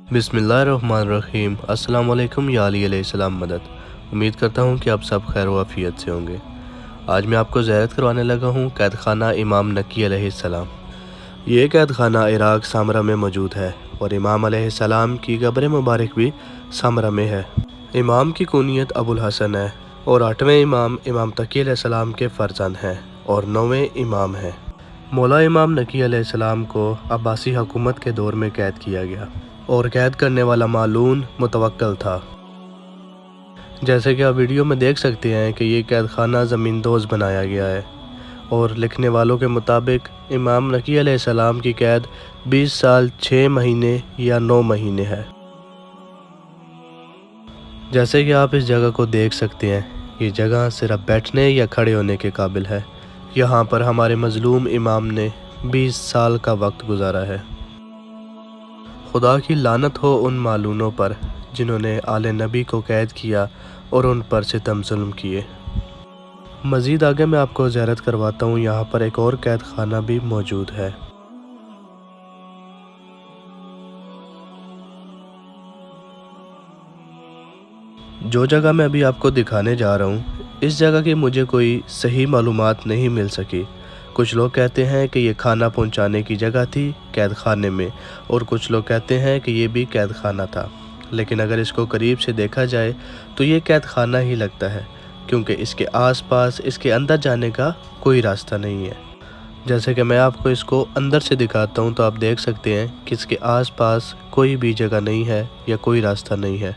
बिस्मिल्लाहिर्रहमानिर्रहीम। अस्सलाम वालेकुम या अली अलैहिस्सलाम मदद। उम्मीद करता हूँ कि आप सब खैर व आफियत से होंगे। आज मैं आपको ज़ियारत करवाने लगा हूँ कैद खाना इमाम नकी अलैहिस्सलाम। ये कैद खाना इराक़ सामरा में मौजूद है और इमाम अलैहिस्सलाम की कब्र मुबारक भी सामरा में है। इमाम की कुनियत अबुल हसन है और 8वें इमाम इमाम तकी अलैहिस्सलाम के फ़र्जंद हैं और 9वें इमाम हैं। मौला इमाम नकी अलैहिस्सलाम को अब्बासी हुकूमत के दौर में कैद किया गया और कैद करने वाला मालून मुतवक्कल था। जैसे कि आप वीडियो में देख सकते हैं कि ये कैद खाना ज़मींदोज़ बनाया गया है और लिखने वालों के मुताबिक इमाम नकी अलैहिस्सलाम की कैद 20 साल 6 महीने या 9 महीने है। जैसे कि आप इस जगह को देख सकते हैं, ये जगह सिर्फ बैठने या खड़े होने के काबिल है। यहाँ पर हमारे मज़लूम इमाम ने 20 साल का वक्त गुजारा है। खुदा की लानत हो उन मालूनों पर जिन्होंने आले नबी को कैद किया और उन पर सितम जुल्म किए। मज़ीद आगे मैं आपको ज़ियारत करवाता हूँ। यहाँ पर एक और कैद खाना भी मौजूद है। जो जगह मैं अभी आपको दिखाने जा रहा हूँ, इस जगह की मुझे कोई सही मालूमात नहीं मिल सकी। कुछ लोग कहते हैं कि ये खाना पहुंचाने की जगह थी कैद खाने में, और कुछ लोग कहते हैं कि ये भी कैद खाना था। लेकिन अगर इसको करीब से देखा जाए तो ये कैद खाना ही लगता है, क्योंकि इसके आसपास इसके अंदर जाने का कोई रास्ता नहीं है। जैसे कि मैं आपको इसको अंदर से दिखाता हूँ तो आप देख सकते हैं कि इसके आसपास कोई भी जगह नहीं है या कोई रास्ता नहीं है।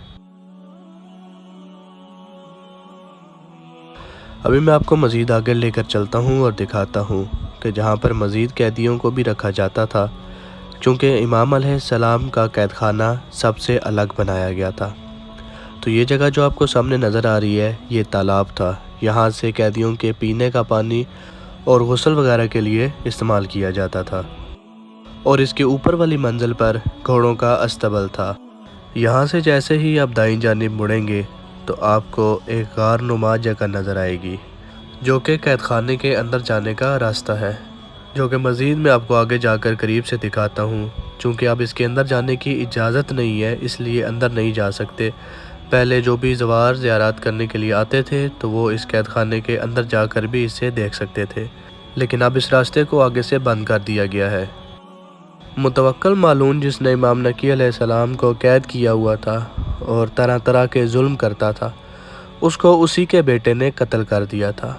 अभी मैं आपको मज़ीद आगे लेकर चलता हूँ और दिखाता हूँ कि जहाँ पर मज़ीद कैदियों को भी रखा जाता था, चूँकि इमाम अलैहिस्सलाम का कैद खाना सबसे अलग बनाया गया था। तो ये जगह जो आपको सामने नज़र आ रही है, ये तालाब था। यहाँ से कैदियों के पीने का पानी और गुस्ल वगैरह के लिए इस्तेमाल किया जाता था। और इसके ऊपर वाली मंजिल पर घोड़ों का अस्तबल था। यहाँ से जैसे ही आप दाईं जानिब मुड़ेंगे तो आपको एक गार नुमा जगह नज़र आएगी, जो कि कैद खाने के अंदर जाने का रास्ता है, जो कि मज़ीद मैं आपको आगे जाकर करीब से दिखाता हूँ। चूँकि अब इसके अंदर जाने की इजाज़त नहीं है, इसलिए अंदर नहीं जा सकते। पहले जो भी ज़वार ज़ियारत करने के लिए आते थे तो वो इस कैद खाने के अंदर जाकर भी इसे देख सकते थे, लेकिन अब इस रास्ते को आगे से बंद कर दिया गया है। मुतवक्कल मालून जिसने इमाम नकी अलैहिस्सलाम को कैद किया हुआ था और तरह तरह के जुल्म करता था, उसको उसी के बेटे ने कत्ल कर दिया था।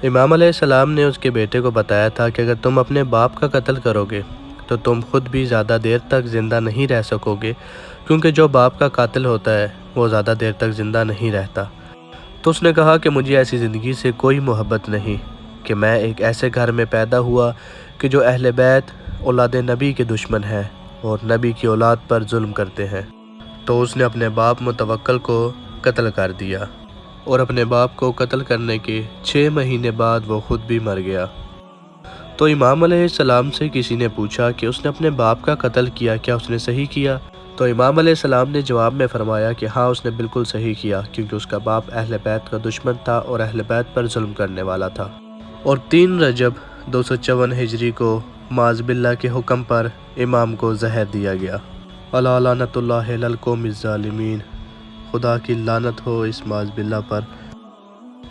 इमाम अलैहिस्सलाम ने उसके बेटे को बताया था कि अगर तुम अपने बाप का कत्ल करोगे तो तुम खुद भी ज़्यादा देर तक ज़िंदा नहीं रह सकोगे, क्योंकि जो बाप का कातिल होता है वो ज़्यादा देर तक ज़िंदा नहीं रहता। तो उसने कहा कि मुझे ऐसी ज़िंदगी से कोई मोहब्बत नहीं कि मैं एक ऐसे घर में पैदा हुआ कि जो अहले बैत औलाद नबी के दुश्मन है और नबी की औलाद पर जुल्म करते हैं। तो उसने अपने बाप मुतवक्कल को कत्ल कर दिया और अपने बाप को कत्ल करने के 6 महीने बाद वो खुद भी मर गया। तो इमाम अलैहिस्सलाम से किसी ने पूछा कि उसने अपने बाप का कत्ल किया, क्या उसने सही किया? तो इमाम अलैहिस्सलाम ने जवाब में फरमाया कि हाँ, उसने बिल्कुल सही किया, क्योंकि उसका बाप अहले बैत का दुश्मन था और अहले बैत पर जुल्म करने वाला था। और 3 रजब 254 हिजरी को माज़ बिल्लाह के हुक्म पर इमाम को जहर दिया गया। अला लानतुल्लाहि अलल कौमिज़ ज़ालिमीन। खुदा की लानत हो इस माज़ बिल्लाह पर।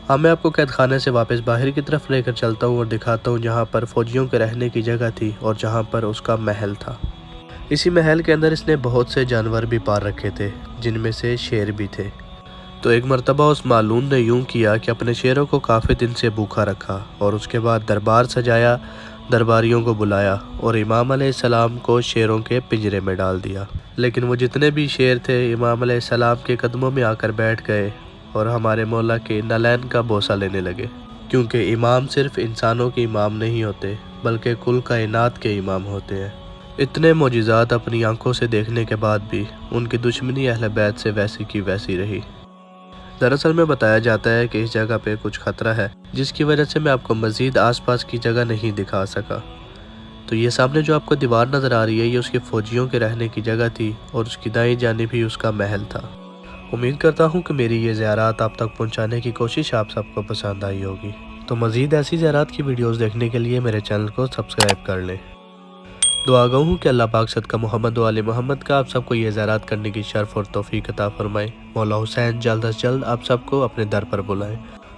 हाँ, मैं आपको कैद खाने से वापस बाहर की तरफ लेकर चलता हूँ और दिखाता हूँ जहाँ पर फ़ौजियों के रहने की जगह थी और जहाँ पर उसका महल था। इसी महल के अंदर इसने बहुत से जानवर भी पाल रखे थे, जिनमें से शेर भी थे। तो एक मरतबा उस मालून ने यूं किया कि अपने शेरों को काफ़ी दिन से भूखा रखा और उसके बाद दरबार सजाया, दरबारियों को बुलाया और इमाम अलैहिस्सलाम को शेरों के पिंजरे में डाल दिया। लेकिन वो जितने भी शेर थे इमाम अलैहिस्सलाम के कदमों में आकर बैठ गए और हमारे मौला के नलैन का बोसा लेने लगे, क्योंकि इमाम सिर्फ इंसानों के इमाम नहीं होते बल्कि कुल कायनात के इमाम होते हैं। इतने मोजिज़ात अपनी आंखों से देखने के बाद भी उनकी दुश्मनी अहले बैत से वैसी की वैसी रही। दरअसल में बताया जाता है कि इस जगह पे कुछ ख़तरा है, जिसकी वजह से मैं आपको मज़ीद आसपास की जगह नहीं दिखा सका। तो ये सामने जो आपको दीवार नज़र आ रही है, ये उसके फ़ौजियों के रहने की जगह थी और उसकी दाईं जानिब भी उसका महल था। उम्मीद करता हूँ कि मेरी ये ज़ियारत आप तक पहुँचाने की कोशिश आप सबको पसंद आई होगी। तो मज़ीद ऐसी ज़ियारत की वीडियोज़ देखने के लिए मेरे चैनल को सब्सक्राइब कर लें। دعا گو ہوں کہ اللہ پاک صدقہ محمد و آل محمد کا آپ سب کو یہ زیارات کرنے کی شرف اور توفیق عطا فرمائے۔ مولا حسین جلد از جلد آپ سب کو اپنے در پر بلائیں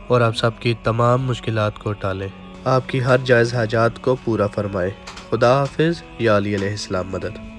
اور آپ سب کی تمام مشکلات کو ٹالیں، آپ کی ہر جائز حاجات کو پورا فرمائے۔ خدا حافظ۔ یا علی علیہ السلام مدد۔